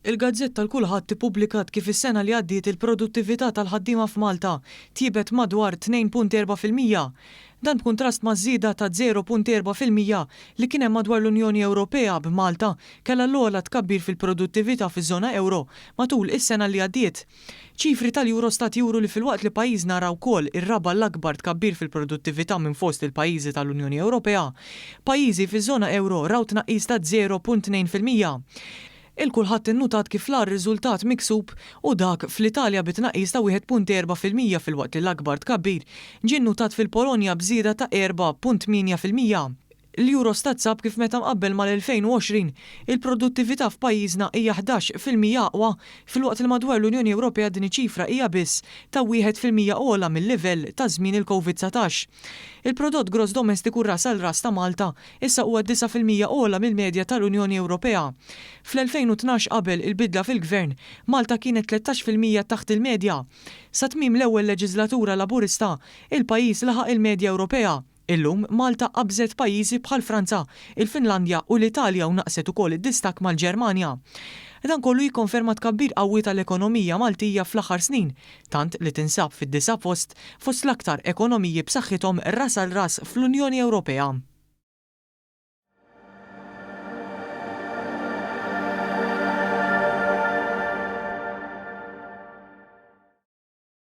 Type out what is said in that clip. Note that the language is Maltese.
Il-Gazzetta l-kulħadd tippubblikat kif is-sena li għaddiet il-produttività tal-ħaddiema f'Malta tiebet madwar 2.4%. Dan b'kuntrast ma' żieda ta' 0.4% li kien hemm madwar l-Unjoni Ewropea b'Malta kellha l-ogħla tkabbir fil-produttività fiż-żona euro matul is-sena li għaddiet. Ċifri tal-Eurostat juru li filwaqt li pajjiżna raw wkoll ir-raba' l-akbar tkabbir fil-produttività minn fost il-pajjiżi tal-Unjoni Ewropea, pajjiżi fiż-żona euro raw tnaqqis ta' 0.2%. Il-kulħadd innutat kif l-ar riżultat miksub u dak fl-Italja bitnaqqis ta' 1.4% filwaqt li l-akbar tkabbir ġie nnutat fil-Polonja bżieda ta' 4.8%. L-Eurostat sab kif meta mqabbel mal-2020 il-produttività f'pajjiżna hija 11% aqwa filwaqt li madwar l-Unjoni Ewropea din iċ-ċifra hija biss ta' 1% ogħla mill-livell ta' żmien il-COVID-19. Il-prodott gross domestiku ras għal ras ta' Malta issa huwa 9% ogħla mill-medja tal-Unjoni Ewropea. Fl-2012 qabel il-bidla fil-gvern, Malta kienet 13% taħt il-medja. Sa tmiem l-ewwel leġislatura Laburista, il-pajjiż laħaq il-medja Ewropea. Illum Malta qabżet pajjiżi bħal Franza, il-Finlandja u l-Italja u naqset ukoll id-distak mal-Ġermanja. Dan kollu jikkonferma tkabbir qawwi tal-ekonomija Maltija fl-aħħar snin, tant li tinsab fid-9 post l-aktar ekonomiji b'saħħithom ras għal ras fl-Unjoni Ewropea.